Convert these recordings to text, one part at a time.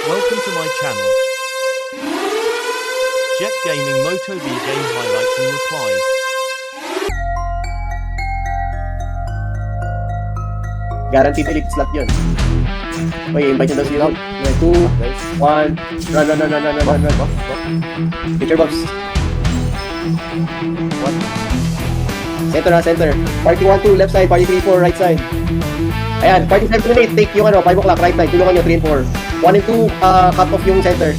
Welcome to my channel. Jet Gaming Moto V game highlights and replies. Guaranteed elite slot yun. Okay, invite nyo daw si Round. 2, 1, run. Picture box. Center. Party 1, 2, left side. Party 3, 4, right side. Ayan, party 7 and 8, take yung 5 o'clock, right side. Tulungan nyo, 3 and 4. 1 and 2, cut off yung center.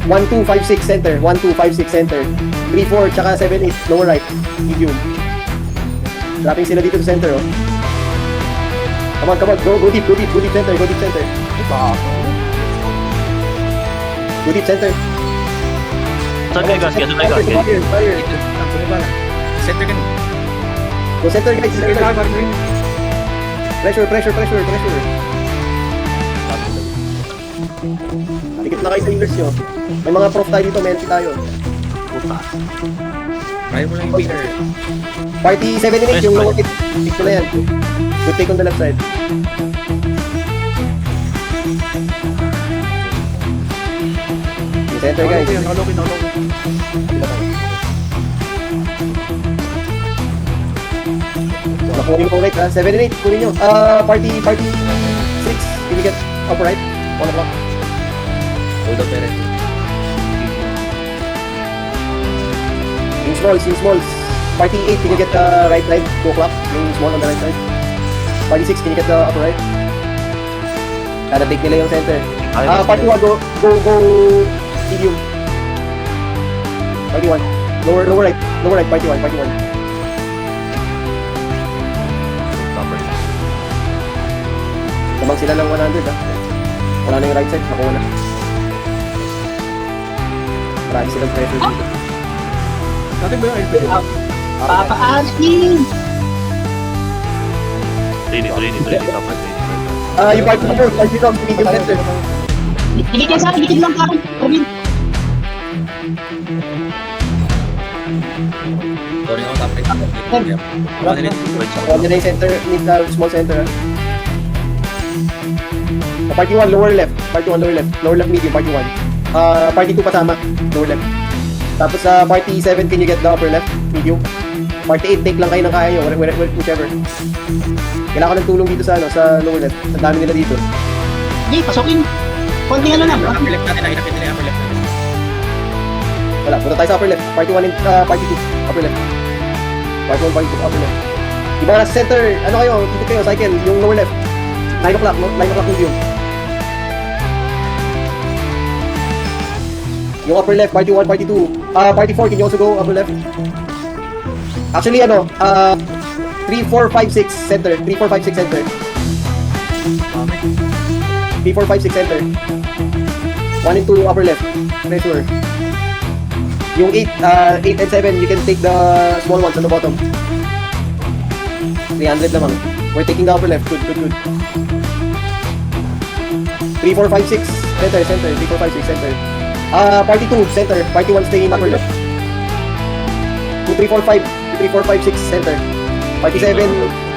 1, 2, 5, 6, center. 1, 2, 5, 6, center. 3, 4, tsaka 7, 8, lower right. Medium. Dropping sila dito sa center, oh. Come on, go deep center. Go deep center. Saan kayo gas? Fire. Center kan. Go center, guys. Pressure. Dikit na kayo sa healers nyo. May mga prof tayo dito, menti tayo. Puta. Kaya mo lang yung Peter. Party 7 and 8, yung lower tip. Pick ko na yan. Good take on the left side. Yung center, guys. Nakalogin. Nakunin ko right, 7 and 8, kunin nyo. Party 6, can you get upper right? 1 o'clock. Hold up, Pere. Yung smalls. Party 8, can you get right side? 2 o'clock. Yung small on the right side. Party 6, can you get the upper right? Kada take nila yung center. Party 1, go medium. Party 1. Lower right, party 1. Tabang sila ng 100, ha? Wala na yung right side, nakuha na. Marami silang pressure dito. Natin ba yung LP? Papa-asking! Ready. Dapat Yung party 4, party 2, medium center. Dikit lang ako. Robin. Sorry ako, top right. Wala na yung center, need small center, ha? Party 1, lower left. Lower left medium, party 1. Party 2 kasama, lower left. Tapos party 7, can you get the upper left, medium? Party 8, take lang kayo ng kaya nyo, whichever. Kailangan ko ng tulong dito sa lower left. Ang dami nila dito. Hindi, pasokin. Konti lang. Upper left natin, nakita nila yung upper left natin. Wala, punta tayo sa upper left. Party 1 and party 2, upper left. Party 1, party 2, upper left. Diba nasa center, ano kayo, dito kayo, cycle, yung lower left. 9 o'clock medium. Yung upper left, party 1, party 2. Party 4, can you also go upper left? Actually, 3, 4, 5, 6 center. 3, 4, 5, 6 center. 3, 4, 5, 6 center. 1 and 2 upper left. Pressure. Yung 8 and 7, you can take the small ones on the bottom. 300 lamang. We're taking the upper left. Good. 3, 4, 5, 6 center. 3, 4, 5, 6 center. Party 2 center. Party 1 stay in upper left. 2, 3, 4, 5. 2, 3, 4, 5, 6 center. Party 7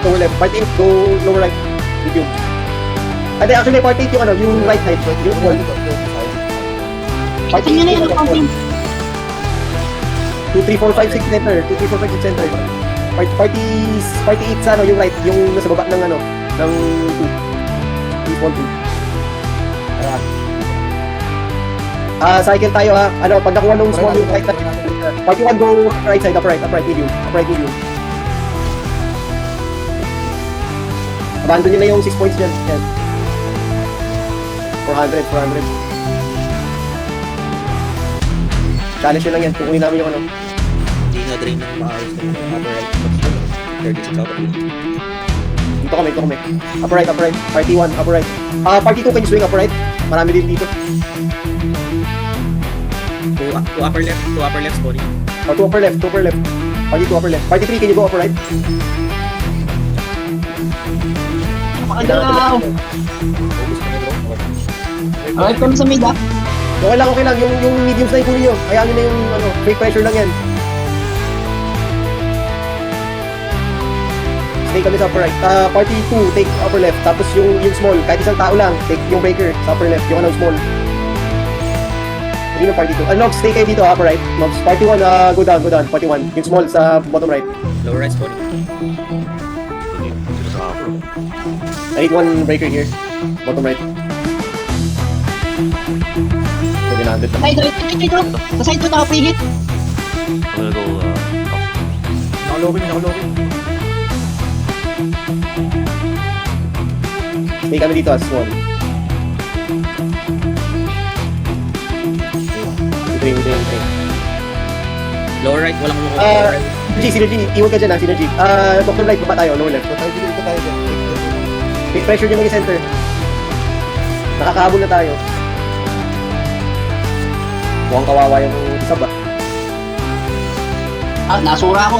lower left. Party 8 go lower right. Medium. Actually party 8 yung right side. Yung wall. Party 8 yung counting. 2, 3, 4, 5, 6 center. 2, 3, 4, 5, 6 center. Party 8 sa yung right, yung nasa baba ng ng 2. 3, 4, 2. Cycle tayo, ha. Pag nakuha nung small yung right side. Party 1 go right side, upright, medium. Abandon nyo na yung 6 points dyan. Yan. 400. Challenge nyo lang yan. Kukunin namin yung Hindi nga drain ng maayos na yung upper right. 36 upper right. Dito kami. Upper right. Party 1, upper right. Party 2, can you swing upper right? Marami din dito. To upper left, sorry. 2 upper left. Party 2 upper left. Party 3, can you go upper right? Makagalaw. Alright, kami sa mid, ha? Okay lang. Yung mediums na ikunin nyo. Kaya nyo na yung fake pressure lang yan. stay kami sa upper right. Party 2, take upper left. Tapos yung small, kahit isang tao lang, take yung breaker sa upper left, yung small. Hindi na party 2. Nox, stay kayo dito, upper right. Nox, party 1, go down. Party 1, yung small sa bottom right. Lower right spawning. Sino sa upper? I need one breaker here. Bottom right. So, 900 lang. Side right, dito. Sa side ko nakapigit. I'm gonna go top. Nakalogin. Stay kami dito as small. Okay. Lower right, walang lumukot. Synergy, iwan ka dyan Synergy. Bottom right, baba tayo, lower left. Big pressure dyan maging center. Nakakahabol na tayo. Mukhang kawawa yung isa ba? Nasura ako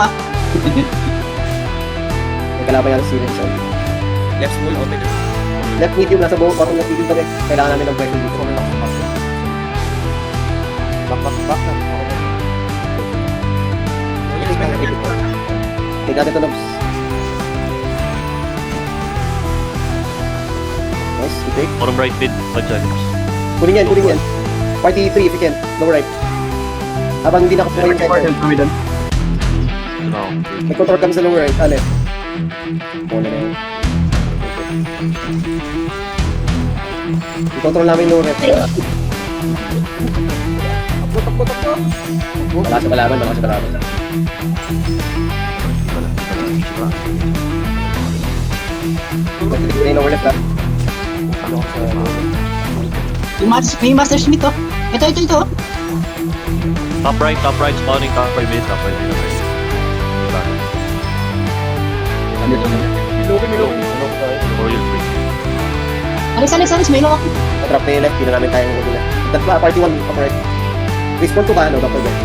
May kalaban yan sa Synergy. Left small open. Left medium, nasa bottom left medium kami. Kailangan namin ng pressure dito. Back na. Take natin ito, Nobs. Nice, we take. Bottom right mid, 5 seconds. Kunin yan. Party 3 if you can. Lower right. Habang hindi nakapuha yung center. No. May control kami sa lower right. Left. Muna na yun. I-control namin lower right. Wala sa kalaban. May lower left lang. May Master Smith oh. Ito. Top right spawning, top right mid. Royal free. Alis, may lock. Matrap na yung left. Hindi na namin kayang huli na. Tatla, party 1. Upper right. Respawn to ka, Dr. Ben?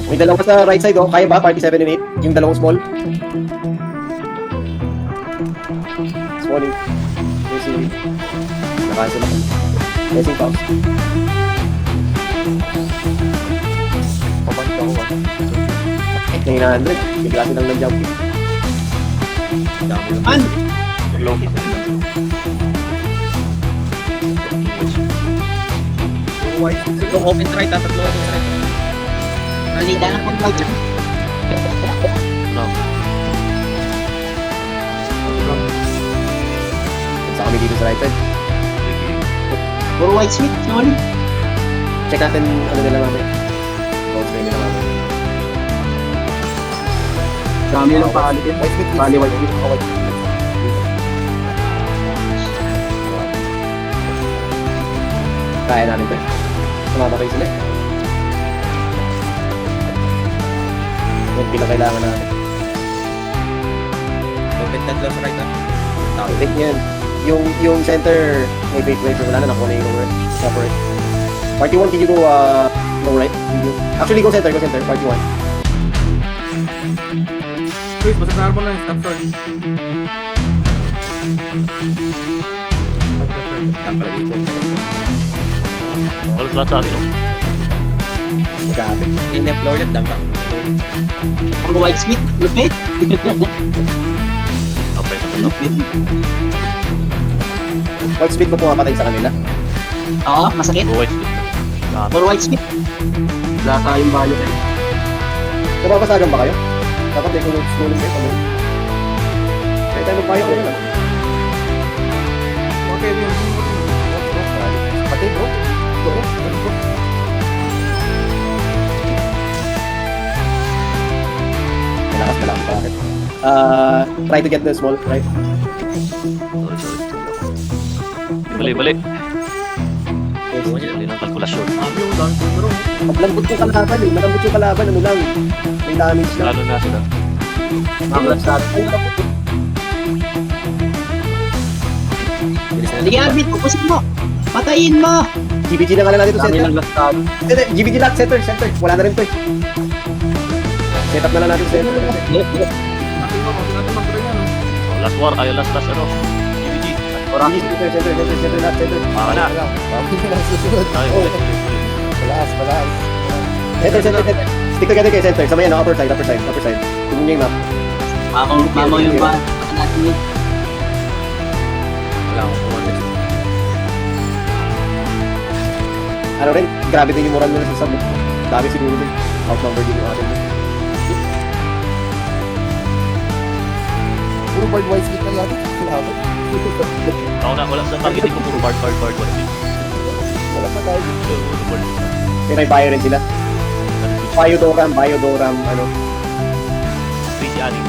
May dalawa sa right side, Kaya ba? Party 7 and 8. Yung dalawang small. Spawning. Racing. Nakansel ako. Racing pause. Pabalik ako. 900. Biglasin lang ng jump. Man, Yung open right, tatlo open right. nalida na po mag No. Sa kami dito sa right side. Puro White Smith, sorry. Check natin ano nila mamaya. Bounce nila mamaya. Dami lang paalitin. White Smith. Kaya namin ito. Tumamatay sila. Yung pinakailangan natin. Open tatlo sa right. Tao. Take yan. Yung center may break pressure. Wala na nakuha na yung lower. Upper right. Party 1, can you go lower right? Actually, go center. Party 1. Please, basta na mo lang. Stop short. Walang slot sa akin, no? Magkakapit. Yung left lower left, dampa. Puro White Smith, lupit. Top right. White speed ko pumapatay sa kanila. Oo, masakit. Go white split. Puro White Smith. Wala tayong bayo. Napapasagan ba kayo? Dapat may kulong kayo. Kaya tayo magpayo ko lang. Okay, yun. Pati bro. Malakas. Bakit? Try to get the small, right? Sorry. Bali. Yes. Hindi ng kalkulasyon. Sabi yung dami bro. Malambot yung kalaban, ano lang. May damage lang. Lalo na sila. Sige, Arbit, pupusin mo. Patayin mo. GBG na nga lang natin ito, Dami center. lang lastado. GBG na, center. Wala na rin to eh. Set up na lang natin center. Natin mo, kasi natin mag-try yan. So, last war, last ano. GBG. Center. Baka na. Tayo ulit. Center. Stick together kayo center. Sama yan, no? Upper side. Tingnan niyo yung map. Mamaw yung ba? Natin yun. Wala akong kumanda. Ano rin, grabe din yung moral nila sa sub. Dami siguro din. Outnumber din yung atin. Puro board wise split na yata. Wala. Wala sa targeting ko, puro bard. Wala pa tayo. May bio rin sila. Biodoram, ano. Crazy adding.